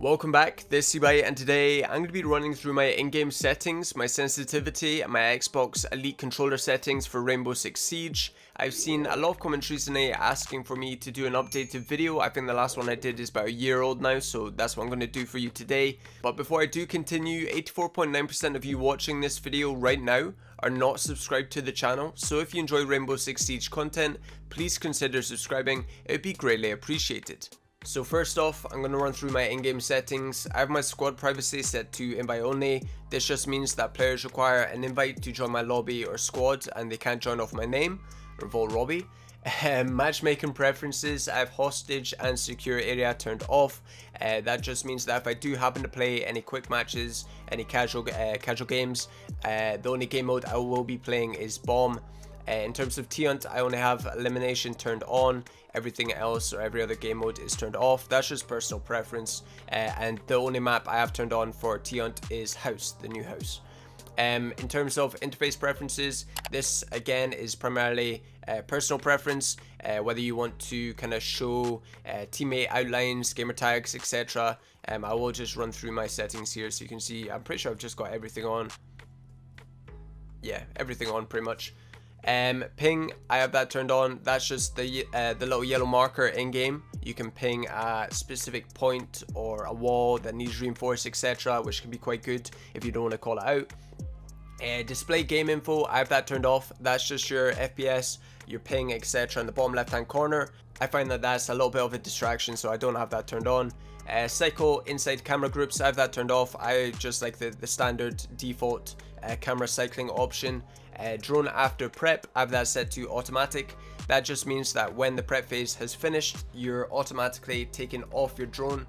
Welcome back, this is Ebyte, and today I'm going to be running through my in-game settings, my sensitivity, and my Xbox Elite controller settings for Rainbow Six Siege. I've seen a lot of comments recently asking for me to do an updated video. I think the last one I did is about a year old now, so that's what I'm going to do for you today. But before I do continue, 84.9% of you watching this video right now are not subscribed to the channel, so if you enjoy Rainbow Six Siege content, please consider subscribing, it would be greatly appreciated. So first off, I'm going to run through my in-game settings. I have my squad privacy set to invite only. This just means that players require an invite to join my lobby or squad and they can't join off my name, Revolt Robbie. Matchmaking preferences, I have hostage and secure area turned off. That just means that if I do happen to play any quick matches, any casual games, the only game mode I will be playing is bomb. In terms of T-Hunt, I only have elimination turned on. Everything else or every other game mode is turned off. That's just personal preference. And the only map I have turned on for T-Hunt is House, the new house. In terms of interface preferences, this again is primarily personal preference, whether you want to kind of show teammate outlines, gamer tags, etc. I will just run through my settings here so you can see. I'm pretty sure I've just got everything on. Yeah, everything on pretty much. Ping, I have that turned on. That's just the little yellow marker in game. You can ping a specific point or a wall that needs reinforced, etc., which can be quite good if you don't want to call it out. Display game info, I have that turned off. That's just your FPS, your ping, etc. in the bottom left hand corner. I find that that's a little bit of a distraction, so I don't have that turned on. Cycle inside camera groups, I have that turned off. I just like the standard default camera cycling option. Drone after prep, I have that set to automatic. That just means that when the prep phase has finished, you're automatically taken off your drone.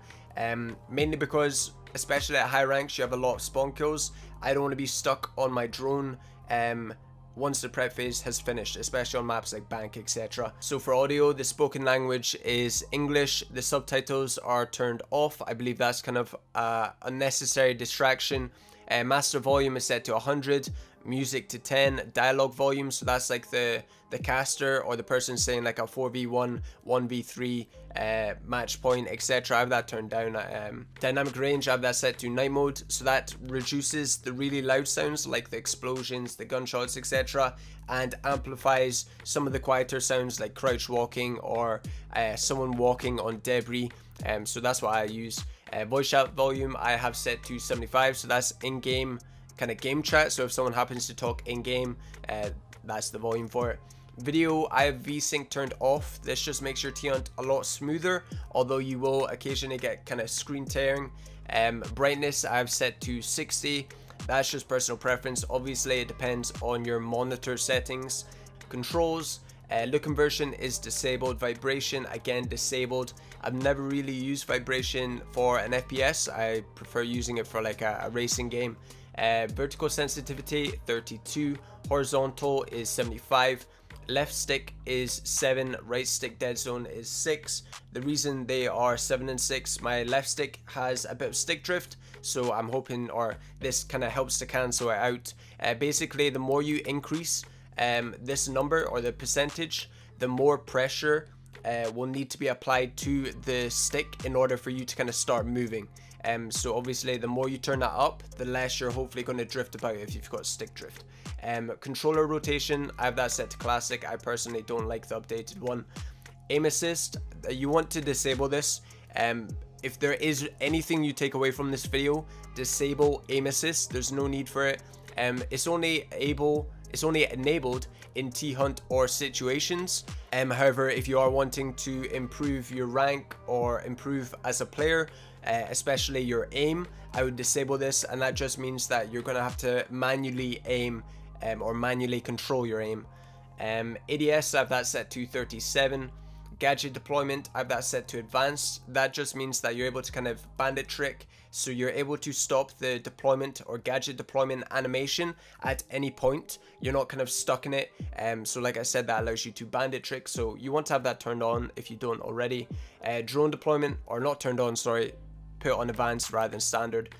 Mainly because, especially at high ranks, you have a lot of spawn kills. I don't want to be stuck on my drone once the prep phase has finished, especially on maps like BenQ, etc. So for audio, the spoken language is English. The subtitles are turned off. I believe that's kind of a unnecessary distraction. Master volume is set to 100. Music to 10, dialogue volume, so that's like the caster or the person saying like a 4v1, 1v3 match point, etc. I have that turned down. Dynamic range, I have that set to night mode, so that reduces the really loud sounds like the explosions, the gunshots, etc., and amplifies some of the quieter sounds like crouch walking or someone walking on debris. So that's what I use. Voice chat volume I have set to 75, so that's in-game kind of game chat, so if someone happens to talk in game, that's the volume for it. Video, I have VSync turned off. This just makes your T-Hunt a lot smoother, although you will occasionally get kind of screen tearing. Brightness I have set to 60. That's just personal preference. Obviously it depends on your monitor settings. Controls, look conversion is disabled. Vibration, again disabled. I've never really used vibration for an FPS. I prefer using it for like a racing game. Vertical sensitivity 32, horizontal is 75, left stick is 7, right stick dead zone is 6. The reason they are 7 and 6, my left stick has a bit of stick drift, so I'm hoping, or this kind of helps to cancel it out. Basically, the more you increase this number or the percentage, the more pressure will need to be applied to the stick in order for you to kind of start moving. So obviously the more you turn that up, the less you're hopefully going to drift about if you've got stick drift. Controller rotation, I have that set to classic. I personally don't like the updated one. Aim assist, you want to disable this. If there is anything you take away from this video, disable aim assist. There's no need for it. It's only enabled in T-Hunt or situations. However, if you are wanting to improve your rank or improve as a player, especially your aim, I would disable this, and that just means that you're going to have to manually aim or manually control your aim. ADS, I have that set to 37. Gadget deployment, I have that set to advanced. That just means that you're able to kind of bandit trick, so you're able to stop the deployment or gadget deployment animation at any point. You're not kind of stuck in it. So like I said, that allows you to bandit trick, so you want to have that turned on if you don't already. Drone deployment, or not turned on, sorry, put on advanced rather than standard.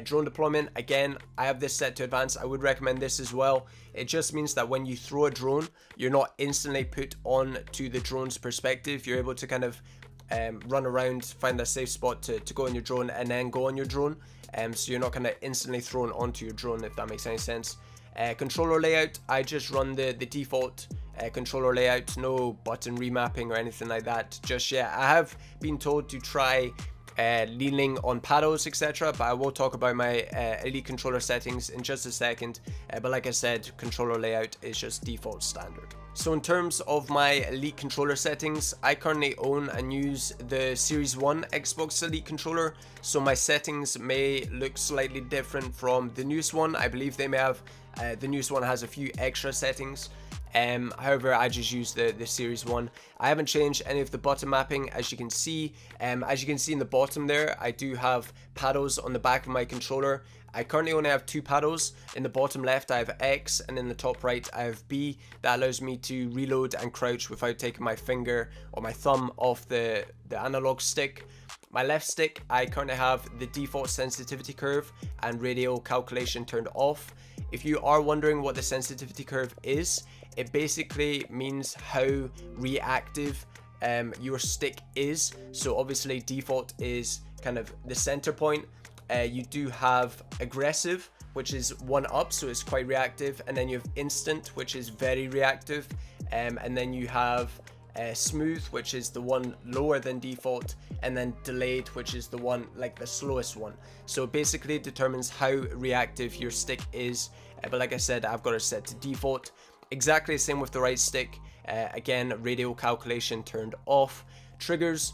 Drone deployment, again, I have this set to advanced. I would recommend this as well. It just means that when you throw a drone, you're not instantly put on to the drone's perspective. You're able to kind of run around, find a safe spot to go on your drone, and then go on your drone. So you're not kind of instantly thrown onto your drone, if that makes any sense. Controller layout, I just run the default controller layout, no button remapping or anything like that just yet. I have been told to try leaning on paddles, etc., but I will talk about my Elite controller settings in just a second. But like I said, controller layout is just default standard. So in terms of my Elite controller settings, I currently own and use the Series 1 Xbox Elite controller, so my settings may look slightly different from the newest one. I believe they may have, the newest one has a few extra settings. However, I just use the Series 1. I haven't changed any of the button mapping, as you can see. As you can see in the bottom there, I do have paddles on the back of my controller. I currently only have 2 paddles. In the bottom left I have X, and in the top right I have B. That allows me to reload and crouch without taking my finger or my thumb off the analog stick. My left stick, I currently have the default sensitivity curve and radial calculation turned off. If you are wondering what the sensitivity curve is, it basically means how reactive your stick is. So obviously default is kind of the center point. You do have aggressive, which is 1 up, so it's quite reactive, and then you have instant, which is very reactive, and then you have smooth, which is the one lower than default, and then delayed, which is the one like the slowest one. So basically it determines how reactive your stick is, but like I said, I've got it set to default. Exactly the same with the right stick. Again, radial calculation turned off. Triggers,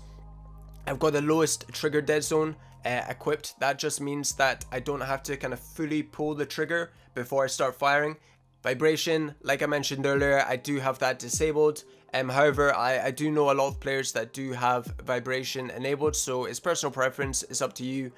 I've got the lowest trigger dead zone equipped. That just means that I don't have to kind of fully pull the trigger before I start firing. Vibration, like I mentioned earlier, I do have that disabled. However, I do know a lot of players that do have vibration enabled, so it's personal preference, it's up to you.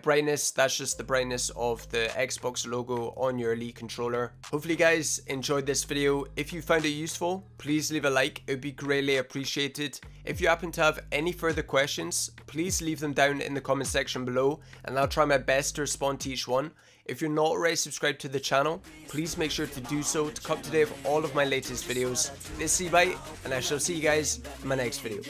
Brightness, that's just the brightness of the Xbox logo on your Elite controller. Hopefully you guys enjoyed this video. If you found it useful, please leave a like, it would be greatly appreciated. If you happen to have any further questions, please leave them down in the comment section below, and I'll try my best to respond to each one. If you're not already subscribed to the channel, please make sure to do so to keep up to date with all of my latest videos. This is Ebyte, and I shall see you guys in my next video.